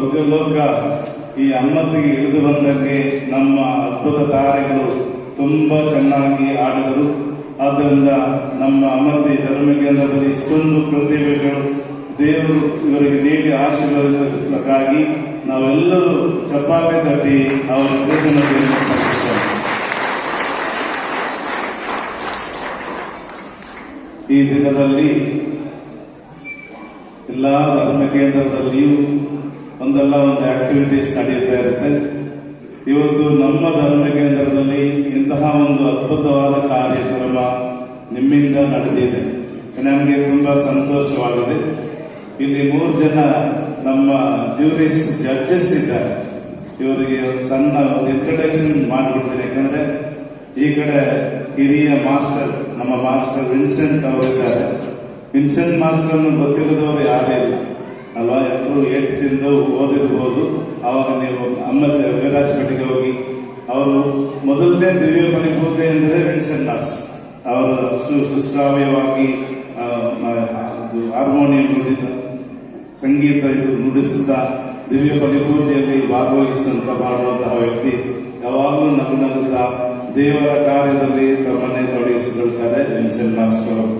ಸ್ವರ್ಗಲೋಕ ಈ ಅಮ್ಮತ್ತಿಗೆ ಇಳಿದು ಬಂದಂಗೆ ನಮ್ಮ ಅದ್ಭುತ ತಾರೆಗಳು ತುಂಬಾ ಚೆನ್ನಾಗಿ ಆಡಿದರು. ಆದ್ದರಿಂದ ನಮ್ಮ ಅಮ್ಮತ್ತಿ ಧರ್ಮ ಕೇಂದ್ರದಲ್ಲಿ ಇಷ್ಟೊಂದು ಪ್ರತಿಭೆಗಳು ದೇವರು ಇವರಿಗೆ ನೀಡಿ ಆಶೀರ್ವದಿಸಕ್ಕಾಗಿ ನಾವೆಲ್ಲರೂ ಚಪ್ಪಾಳೆ ತಟ್ಟಿ ಅವರ ಕೃತಜ್ಞತೆಯನ್ನು ಸಲ್ಲಿಸೋಣ. ಈ ದಿನದಲ್ಲಿ ಎಲ್ಲ ಧರ್ಮ ಕೇಂದ್ರದಲ್ಲಿಯೂ ಒಂದಲ್ಲ ಒಂದು ಆಕ್ಟಿವಿಟೀಸ್ ನಡೆಯುತ್ತಾ ಇರುತ್ತೆ. ಇವತ್ತು ನಮ್ಮ ಧರ್ಮ ಕೇಂದ್ರದಲ್ಲಿ ಇಂತಹ ಒಂದು ಅದ್ಭುತವಾದ ಕಾರ್ಯಕ್ರಮ ನಿಮ್ಮಿಂದ ನಡೆದಿದೆ. ನನಗೆ ತುಂಬಾ ಸಂತೋಷವಾಗಿದೆ. ಇಲ್ಲಿ 3 ಜನ ನಮ್ಮ ಜ್ಯೂರೀಸ್ ಜಡ್ಜಸ್ ಇದ್ದಾರೆ. ಇವರಿಗೆ ಸಣ್ಣ ಒಂದು ಇಂಟ್ರೊಡಕ್ಷನ್ ಮಾಡಿಬಿಡ್ತೀನಿ. ಯಾಕಂದ್ರೆ ಈ ಕಡೆ ಹಿರಿಯ ಮಾಸ್ಟರ್, ನಮ್ಮ ಮಾಸ್ಟರ್ ವಿನ್ಸೆಂಟ್ ಅವರಿದ್ದಾರೆ. ವಿನ್ಸೆಂಟ್ ಮಾಸ್ಟರ್ ಅನ್ನು ಗೊತ್ತಿಲ್ಲದವರು ಯಾರೇ ಇಲ್ಲ ಅಲ್ವಾ? ಎಲ್ಲರೂ 8 ತಿಂದು ಓದಿರ್ಬೋದು. ಅವಾಗ ನೀವು ಅಮ್ಮತ್ತೆ ವೀರಾಜಪೇಟೆಗೆ ಹೋಗಿ ಅವರು ಮೊದಲನೇ ದಿವ್ಯ ಬಲಿ ಪೂಜೆ ಎಂದರೆ ವಿನ್ಸೆಂಟ್ ಮಾಸ್ಟರ್. ಅವರು ಅಷ್ಟು ಸುಶ್ರಾವ್ಯವಾಗಿ ಹಾರ್ಮೋನಿಯಂ ನುಡಿದ ಸಂಗೀತ ನುಡಿಸುತ್ತಾ ದಿವ್ಯ ಬಲಿ ಪೂಜೆಯಲ್ಲಿ ಭಾಗವಹಿಸುವಂತ ಮಾಡುವಂತಹ ವ್ಯಕ್ತಿ. ಯಾವಾಗಲೂ ನಗು ನಗುತ್ತಾ ದೇವರ ಕಾರ್ಯದಲ್ಲಿ ತಮ್ಮನ್ನೇ ತೊಡಗಿಸಿಕೊಳ್ತಾರೆ ವಿನ್ಸೆಂಟ್ ಮಾಸ್ಟರ್ ಅವರು.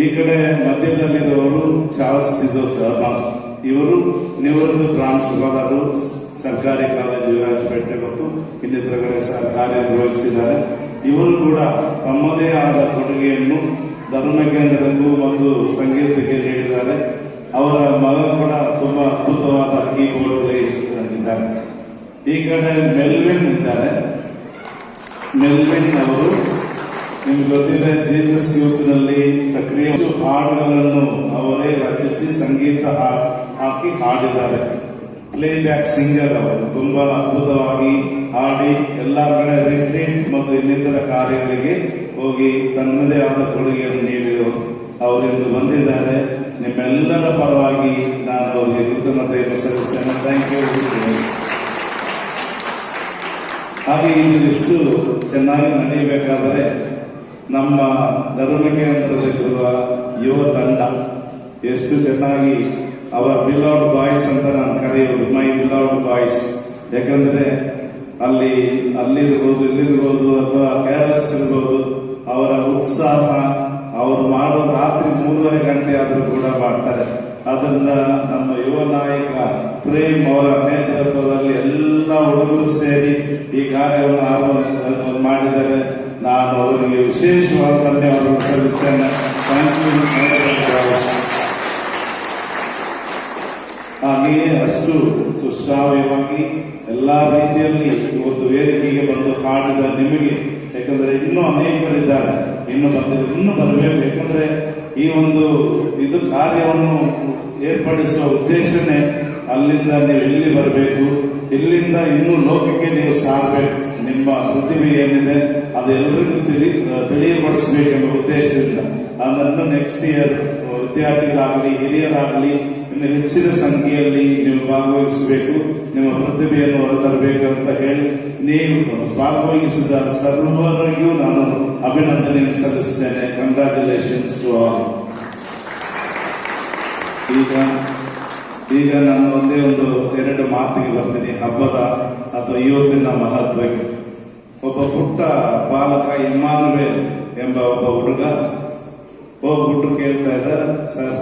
ಈ ಕಡೆ ಮಧ್ಯದಲ್ಲಿರುವವರು ಚಾರ್ಲ್ಸ್ ಡಿಸೋಸ್ ಮಾಸ್ಟರ್. ಇವರು ನಿವೃತ್ತ ಪ್ರಾಂಶುಪಾಲರು, ಸರ್ಕಾರಿ ಕಾಲೇಜು ವಿರಾಜಪೇಟೆ ಮತ್ತು ಇನ್ನಿತರ ಕಡೆ ಕಾರ್ಯನಿರ್ವಹಿಸಿದ್ದಾರೆ. ಇವರು ಕೂಡ ತಮ್ಮದೇ ಆದ ಕೊಡುಗೆಯನ್ನು ಧರ್ಮ ಕೇಂದ್ರಕ್ಕೂ ಮತ್ತು ಸಂಗೀತಕ್ಕೆ ನೀಡಿದ್ದಾರೆ. ಅವರ ಮಗ ಕೂಡ ತುಂಬಾ ಅದ್ಭುತವಾದ ಕೀಬೋರ್ಡ್ ಪ್ಲೇಯರ್ಸ್ ಇದ್ದಾರೆ. ಈ ಕಡೆ ಮೆಲ್ವಿನ್ ಇದ್ದಾರೆ. ಮೆಲ್ವಿನ್ ಅವರು ನಿಮ್ಗೆ ಗೊತ್ತಿದೆ, ಜೀಸಸ್ ಯೂತ್ನಲ್ಲಿ ಸಕ್ರಿಯ ಹಾಡುಗಳನ್ನು ಅವರೇ ರಚಿಸಿ ಸಂಗೀತ ಹಾಕಿ ಹಾಡಿದ್ದಾರೆ. ಪ್ಲೇ ಬ್ಯಾಕ್ ಸಿಂಗರ್ ಅವರು ತುಂಬಾ ಅದ್ಭುತವಾಗಿ ಹಾಡಿ ಎಲ್ಲ ಕಡೆ ರಿಟ್ರೀಟ್ ಮತ್ತು ಇನ್ನಿತರ ಕಾರ್ಯಗಳಿಗೆ ಹೋಗಿ ತನ್ನದೇ ಆದ ಕೊಡುಗೆಯನ್ನು ನೀಡಿದರು. ಅವರಿಂದು ಬಂದಿದ್ದಾರೆ. ನಿಮ್ಮೆಲ್ಲರ ಪರವಾಗಿ ನಾನು ಅವರಿಗೆ ಕೃತಜ್ಞತೆಯನ್ನು ಸಲ್ಲಿಸ್ತೇನೆ. Thank you. ಹಾಗೆ ಇದಿಷ್ಟು ಚೆನ್ನಾಗಿ ನಡೆಯಬೇಕಾದರೆ ನಮ್ಮ ಧರ್ಮ ಕೇಂದ್ರದಲ್ಲಿರುವ ಯುವ ತಂಡ ಎಷ್ಟು ಚೆನ್ನಾಗಿ ಅವರ್ ಬಿಲೌಡ್ ಬಾಯ್ಸ್ ಅಂತ ನಾನು ಕರೆಯೋದು, ಮೈ ಬಿಲೌಡ್ ಬಾಯ್ಸ್. ಯಾಕಂದ್ರೆ ಅಲ್ಲಿರ್ಬೋದು, ಇಲ್ಲಿರ್ಬೋದು ಅಥವಾ ಕೇರಳಸ್ ಇರ್ಬೋದು, ಅವರ ಉತ್ಸಾಹ, ಅವರು ಮಾಡೋ ರಾತ್ರಿ 3:30 ಗಂಟೆ ಆದರೂ ಕೂಡ ಮಾಡ್ತಾರೆ. ಅದರಿಂದ ನಮ್ಮ ಯುವ ನಾಯಕ ಪ್ರೇಮ್ ಅವರ ನೇತೃತ್ವದಲ್ಲಿ ಎಲ್ಲ ಹುಡುಗರು ಸೇರಿ ಈ ಕಾರ್ಯವನ್ನು ಮಾಡಿದರೆ ನಾನು ಅವರಿಗೆ ವಿಶೇಷವಾದ ಧನ್ಯವಾದವನ್ನು ಸಲ್ಲಿಸ್ತೇನೆ. ಹಾಗೆಯೇ ಅಷ್ಟು ಸುಶ್ರಾವ್ಯವಾಗಿ ಎಲ್ಲಾ ರೀತಿಯಲ್ಲಿ ಇವತ್ತು ವೇದಿಕೆಗೆ ಬಂದು ಹಾಡಿದ ನಿಮಗೆ, ಯಾಕಂದ್ರೆ ಇನ್ನೂ ಅನೇಕರಿದ್ದಾರೆ, ಇನ್ನು ಬರಬೇಕು. ಯಾಕಂದ್ರೆ ಈ ಒಂದು ಕಾರ್ಯವನ್ನು ಏರ್ಪಡಿಸುವ ಉದ್ದೇಶನೇ ಅಲ್ಲಿಂದ ನೀವು ಇಲ್ಲಿ ಬರಬೇಕು, ಇಲ್ಲಿಂದ ಇನ್ನೂ ಲೋಕಕ್ಕೆ ನೀವು ಸಾರಬೇಕು. ನಿಮ್ಮ ಪ್ರತಿಭೆ ಏನಿದೆ ಅದು ಎಲ್ಲರಿಗೂ ತಿಳಿಯಪಡಿಸಬೇಕೆಂಬ ಉದ್ದೇಶದಿಂದ ಅದನ್ನು ನೆಕ್ಸ್ಟ್ ಇಯರ್ ವಿದ್ಯಾರ್ಥಿಗಳಾಗಲಿ ಹಿರಿಯರಾಗಲಿ ಇನ್ನು ಹೆಚ್ಚಿನ ಸಂಖ್ಯೆಯಲ್ಲಿ ನೀವು ಭಾಗವಹಿಸಬೇಕು, ನಿಮ್ಮ ಪ್ರತಿಭೆಯನ್ನು ಹೊರತರಬೇಕು ಅಂತ ಹೇಳಿ ನೀವು ಭಾಗವಹಿಸಿದ ಸರ್ವರಿಗೂ ನಾನು ಅಭಿನಂದನೆಯನ್ನು ಸಲ್ಲಿಸುತ್ತೇನೆ. Congratulations to all. ಈಗ ನಾನು ಒಂದೇ 2 ಮಾತಿಗೆ ಬರ್ತೀನಿ. ಹಬ್ಬದ ಅಥವಾ ಇವತ್ತಿನ ಮಹತ್ವಕ್ಕೆ ಒಬ್ಬ ಪುಟ್ಟ ಬಾಲಕ ಇಮ್ಮಾನುವೇಲ್ ಎಂಬ ಒಬ್ಬ ಹುಡುಗ ಹೋಗ್ಬಿಟ್ಟು ಕೇಳ್ತಾ ಇದ್ದಾರೆ,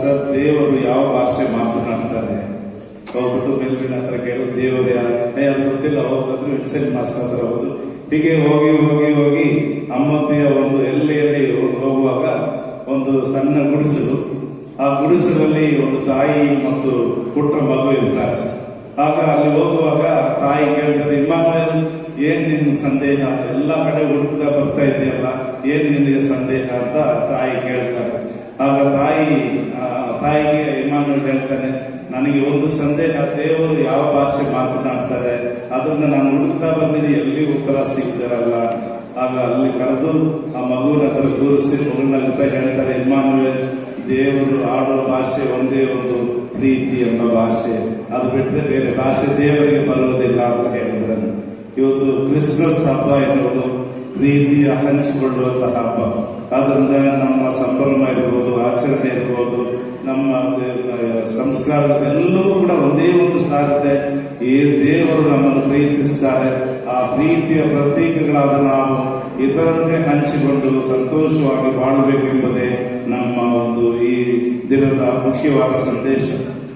ಸರ್ ದೇವರು ಯಾವ ಭಾಷೆ ಮಾತನಾಡ್ತಾರೆ? ಹೋಗ್ಬಿಟ್ಟು ಮೆಲ್ವಿನ ಹತ್ರ ಕೇಳೋದು, ದೇವರು ಯಾರು? ಅದು ಗೊತ್ತಿಲ್ಲ. ಹೋಗ್ಬಂದ್ರೆ ವಿನ್ಸೆಂಟ್ ಮಾಸ್ಟರ್ ಹತ್ರ ಹೋದ್ರು. ಹೀಗೆ ಹೋಗಿ ಅಮ್ಮತ್ತಿಯ ಒಂದು ಎಲ್ಲೆಯಲ್ಲಿ ಹೋಗುವಾಗ ಒಂದು ಸಣ್ಣ ಗುಡಿಸಲು, ಆ ಗುಡಿಸಲಲ್ಲಿ ಒಂದು ತಾಯಿ ಮತ್ತು ಪುಟ್ಟ ಮಗು ಇರ್ತಾರೆ. ಆಗ ಅಲ್ಲಿ ಹೋಗುವಾಗ ತಾಯಿ ಕೇಳ್ತಾರೆ, ಇಮ್ಮಾನುವೇಲ್ ಏನ್ ನಿನ್ ಸಂದೇಹ? ಎಲ್ಲ ಕಡೆ ಹುಡುಕ್ತಾ ಬರ್ತಾ ಇದೆಯಲ್ಲ, ಏನ್ ನಿನಗೆ ಸಂದೇಹ ಅಂತ ತಾಯಿ ಕೇಳ್ತಾರೆ. ಆಗ ತಾಯಿಗೆ ಇಮ್ಮಾನುವೇಲ್ ಹೇಳ್ತಾನೆ, ನನಗೆ ಒಂದು ಸಂದೇಹ, ದೇವರು ಯಾವ ಭಾಷೆ ಮಾತನಾಡ್ತಾರೆ ಅದನ್ನ ನಾನು ಹುಡುಕ್ತಾ ಬಂದಿನಿ, ಎಲ್ಲಿ ಉತ್ತರ ಸಿಗ್ತಾರಲ್ಲ. ಆಗ ಅಲ್ಲಿ ಕರೆದು ಆ ಮಗುವಿನ ಹತ್ರ ಕೂರಿಸಿ ಮಗುವಿನ ಹೇಳ್ತಾರೆ, ಇಮ್ಮಾನುವೇಲ್ ದೇವರು ಆಡೋ ಭಾಷೆ ಒಂದೇ ಒಂದು ಪ್ರೀತಿ ಎಂಬ ಭಾಷೆ, ಅದು ಬಿಟ್ಟರೆ ಬೇರೆ ಭಾಷೆ ದೇವರಿಗೆ ಬರುವುದಿಲ್ಲ ಅಂತ ಹೇಳಿದ್ರು. ಇವತ್ತು ಕ್ರಿಸ್ಮಸ್ ಹಬ್ಬ ಎನ್ನುವುದು ಪ್ರೀತಿಯ ಹಂಚಿಕೊಳ್ಳುವಂತಹ ಹಬ್ಬ. ಆದ್ರಿಂದ ನಮ್ಮ ಸಂಭ್ರಮ ಇರ್ಬೋದು, ಆಚರಣೆ ಇರ್ಬೋದು, ನಮ್ಮ ಸಂಸ್ಕಾರಗಳೆಲ್ಲವೂ ಕೂಡ ಒಂದೇ ಒಂದು ಸಾರತೆ, ಈ ದೇವರು ನಮ್ಮನ್ನು ಪ್ರೀತಿಸ್ತಾರೆ. ಆ ಪ್ರೀತಿಯ ಪ್ರತೀಕಗಳಾದ ನಾವು ಇತರರನ್ನೇ ಹಂಚಿಕೊಂಡು ಸಂತೋಷವಾಗಿ ಬಾಳಬೇಕೆಂಬುದೇ ನಮ್ಮ ಒಂದು ಈ ದಿನದ ಮುಖ್ಯವಾದ ಸಂದೇಶ.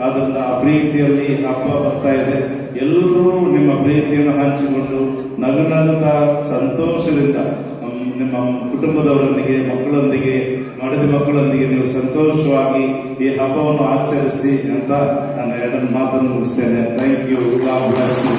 ಆದ್ರಿಂದ ಆ ಪ್ರೀತಿಯಲ್ಲಿ ಹಬ್ಬ ಬರ್ತಾ ಇದೆ. ಎಲ್ಲರೂ ನಿಮ್ಮ ಪ್ರೀತಿಯನ್ನು ಹಂಚಿಕೊಂಡು ನಗುನಗುತ್ತಾ ಸಂತೋಷದಿಂದ ನಿಮ್ಮ ಕುಟುಂಬದವರೊಂದಿಗೆ, ಮಕ್ಕಳೊಂದಿಗೆ, ಮಡದಿ ಮಕ್ಕಳೊಂದಿಗೆ ನೀವು ಸಂತೋಷವಾಗಿ ಈ ಹಬ್ಬವನ್ನು ಆಚರಿಸಿ ಅಂತ ನಾನು 2 ಮಾತನ್ನು ಮುಗಿಸ್ತೇನೆ. Thank you. God bless you.